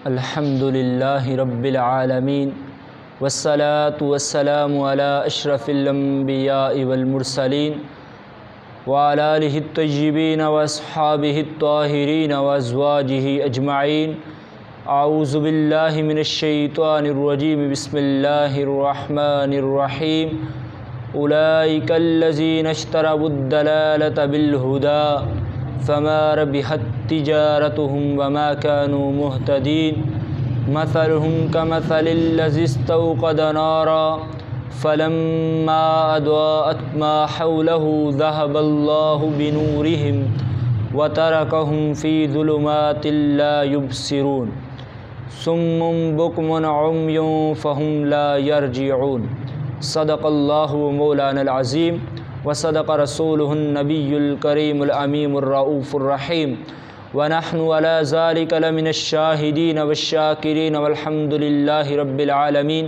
الحمد للہ رب العالمین والصلاة والسلام علی اشرف الانبیاء والمرسلین وعلی آلہ الطیبین واصحابہ الطاہرین وازواجہ اجمعین۔ اعوذ باللہ من الشیطان الرجیم، بسم اللہ الرحمن الرحیم۔ اولئک الذین اشتروا الضلالة بالہدی فما ربحت تجارتهم وما كانوا مهتدين۔ مثلهم كمثل الذي استوقد نارا فلما أضاءت ما حوله ذهب الله بنورهم وتركهم في ظلمات لا يبصرون صم بكم عمي فهم لا يرجعون۔ صدق الله مولانا العظیم وصدق رسوله النبی الکریم الامین الرؤوف الرحیم، ونحن على ذلك لمن الشاہدین والشاکرین والحمد للہ رب العالمین۔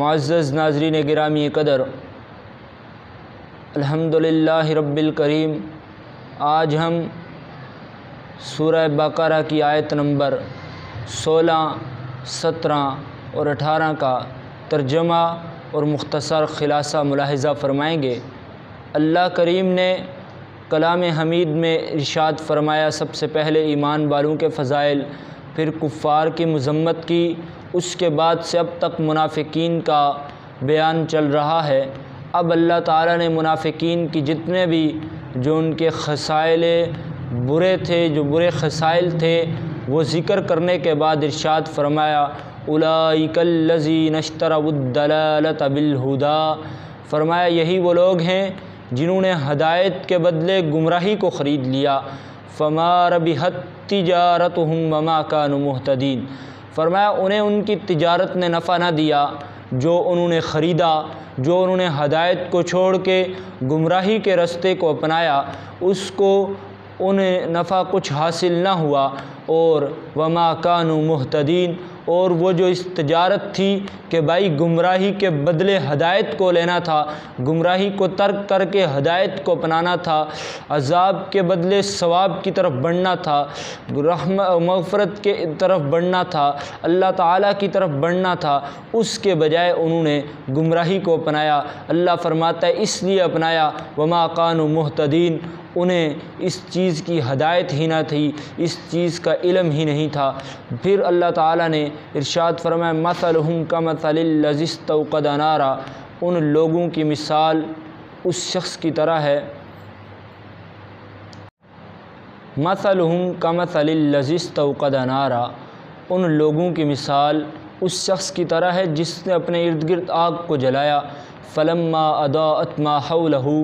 معزز ناظرین گرامی قدر، الحمدللہ رب الکریم، آج ہم سورہ بقرہ کی آیت نمبر 16، 17 اور 18 کا ترجمہ اور مختصر خلاصہ ملاحظہ فرمائیں گے۔ اللہ کریم نے کلام حمید میں ارشاد فرمایا، سب سے پہلے ایمان والوں کے فضائل، پھر کفار کی مذمت کی، اس کے بعد سے اب تک منافقین کا بیان چل رہا ہے۔ اب اللہ تعالیٰ نے منافقین کی جتنے بھی جو ان کے خصائل برے تھے، جو برے خصائل تھے، وہ ذکر کرنے کے بعد ارشاد فرمایا اولئک الذین اشتروا الضلالۃ بالہدی، فرمایا یہی وہ لوگ ہیں جنہوں نے ہدایت کے بدلے گمراہی کو خرید لیا۔ فما ربحت تجارتهم وما كانوا مهتدین، فرمایا انہیں ان کی تجارت نے نفع نہ دیا جو انہوں نے خریدا، جو انہوں نے ہدایت کو چھوڑ کے گمراہی کے رستے کو اپنایا، اس کو انہیں نفع کچھ حاصل نہ ہوا۔ اور وما كانوا مهتدین، اور وہ جو اس تجارت تھی کہ بھائی گمراہی کے بدلے ہدایت کو لینا تھا، گمراہی کو ترک کر کے ہدایت کو اپنانا تھا، عذاب کے بدلے ثواب کی طرف بڑھنا تھا، مغفرت کے طرف بڑھنا تھا، اللہ تعالیٰ کی طرف بڑھنا تھا، اس کے بجائے انہوں نے گمراہی کو اپنایا۔ اللہ فرماتا ہے اس لیے اپنایا وما كانوا مهتدین، انہیں اس چیز کی ہدایت ہی نہ تھی، اس چیز کا علم ہی نہیں تھا۔ پھر اللہ تعالیٰ نے ارشاد فرمایا مثلهم كمثل الذي استوقد نارا، ان لوگوں کی مثال اس شخص کی طرح ہے، مثلهم كمثل الذي استوقد نارا، ان لوگوں کی مثال اس شخص کی طرح ہے جس نے اپنے ارد گرد آگ کو جلایا۔ فلما اضاءت ما حوله،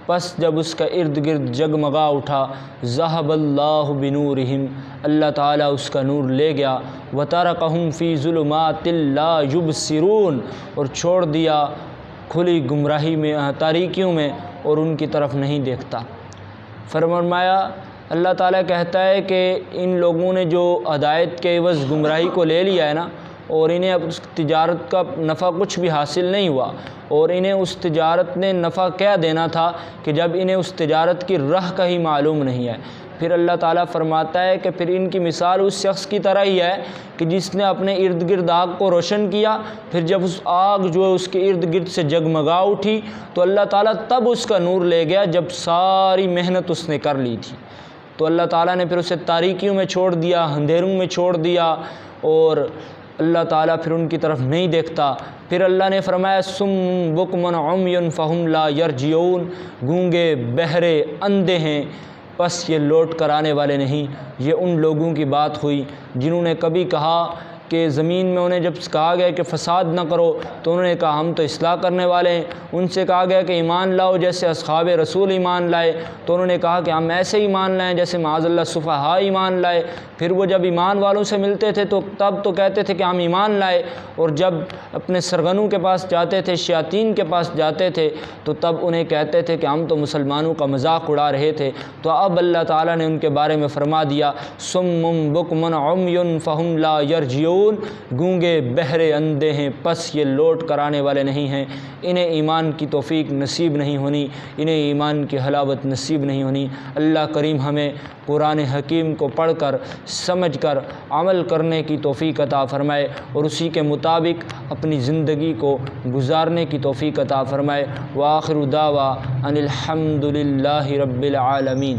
پس جب اس کا ارد گرد جگمگا اٹھا، ذہب اللہ بنورہم، اللہ تعالیٰ اس کا نور لے گیا، وترکہم فی ظلمات لا یبصرون، اور چھوڑ دیا کھلی گمراہی میں، تاریکیوں میں، اور ان کی طرف نہیں دیکھتا۔ فرمایا اللہ تعالیٰ کہتا ہے کہ ان لوگوں نے جو ہدایت کے عوض گمراہی کو لے لیا ہے نا، اور انہیں اب اس تجارت کا نفع کچھ بھی حاصل نہیں ہوا، اور انہیں اس تجارت نے نفع کیا دینا تھا کہ جب انہیں اس تجارت کی راہ کا ہی معلوم نہیں ہے۔ پھر اللہ تعالیٰ فرماتا ہے کہ پھر ان کی مثال اس شخص کی طرح ہی ہے کہ جس نے اپنے ارد گرد آگ کو روشن کیا، پھر جب اس آگ جو ہے اس کے ارد گرد سے جگمگا اٹھی تو اللہ تعالیٰ تب اس کا نور لے گیا جب ساری محنت اس نے کر لی تھی۔ تو اللہ تعالیٰ نے پھر اسے تاریکیوں میں چھوڑ دیا، اندھیروں میں چھوڑ دیا، اور اللہ تعالیٰ پھر ان کی طرف نہیں دیکھتا۔ پھر اللہ نے فرمایا صم بکم عمی فہم لا یرجعون، گونگے، بہرے، اندھے ہیں، بس یہ لوٹ کر آنے والے نہیں۔ یہ ان لوگوں کی بات ہوئی جنہوں نے کبھی کہا کہ زمین میں انہیں جب کہا گیا کہ فساد نہ کرو تو انہوں نے کہا ہم تو اصلاح کرنے والے ہیں۔ ان سے کہا گیا کہ ایمان لاؤ جیسے اصحاب رسول ایمان لائے تو انہوں نے کہا کہ ہم ایسے ایمان لائیں جیسے معاذ اللہ سفہاء ایمان لائے۔ پھر وہ جب ایمان والوں سے ملتے تھے تو تب تو کہتے تھے کہ ہم ایمان لائے، اور جب اپنے سرغنوں کے پاس جاتے تھے، شیاطین کے پاس جاتے تھے تو تب انہیں کہتے تھے کہ ہم تو مسلمانوں کا مذاق اڑا رہے تھے۔ تو اب اللہ تعالیٰ نے ان کے بارے میں فرما دیا صم بکم عمی فہم لا یرجعون، یسمعون، گونگے بہرے اندھے ہیں پس یہ لوٹ کر آنے والے نہیں ہیں، انہیں ایمان کی توفیق نصیب نہیں ہونی، انہیں ایمان کی حلاوت نصیب نہیں ہونی۔ اللہ کریم ہمیں قرآن حکیم کو پڑھ کر سمجھ کر عمل کرنے کی توفیق عطا فرمائے اور اسی کے مطابق اپنی زندگی کو گزارنے کی توفیق عطا فرمائے۔ وآخر دعویٰ ان الحمد للہ رب العالمین۔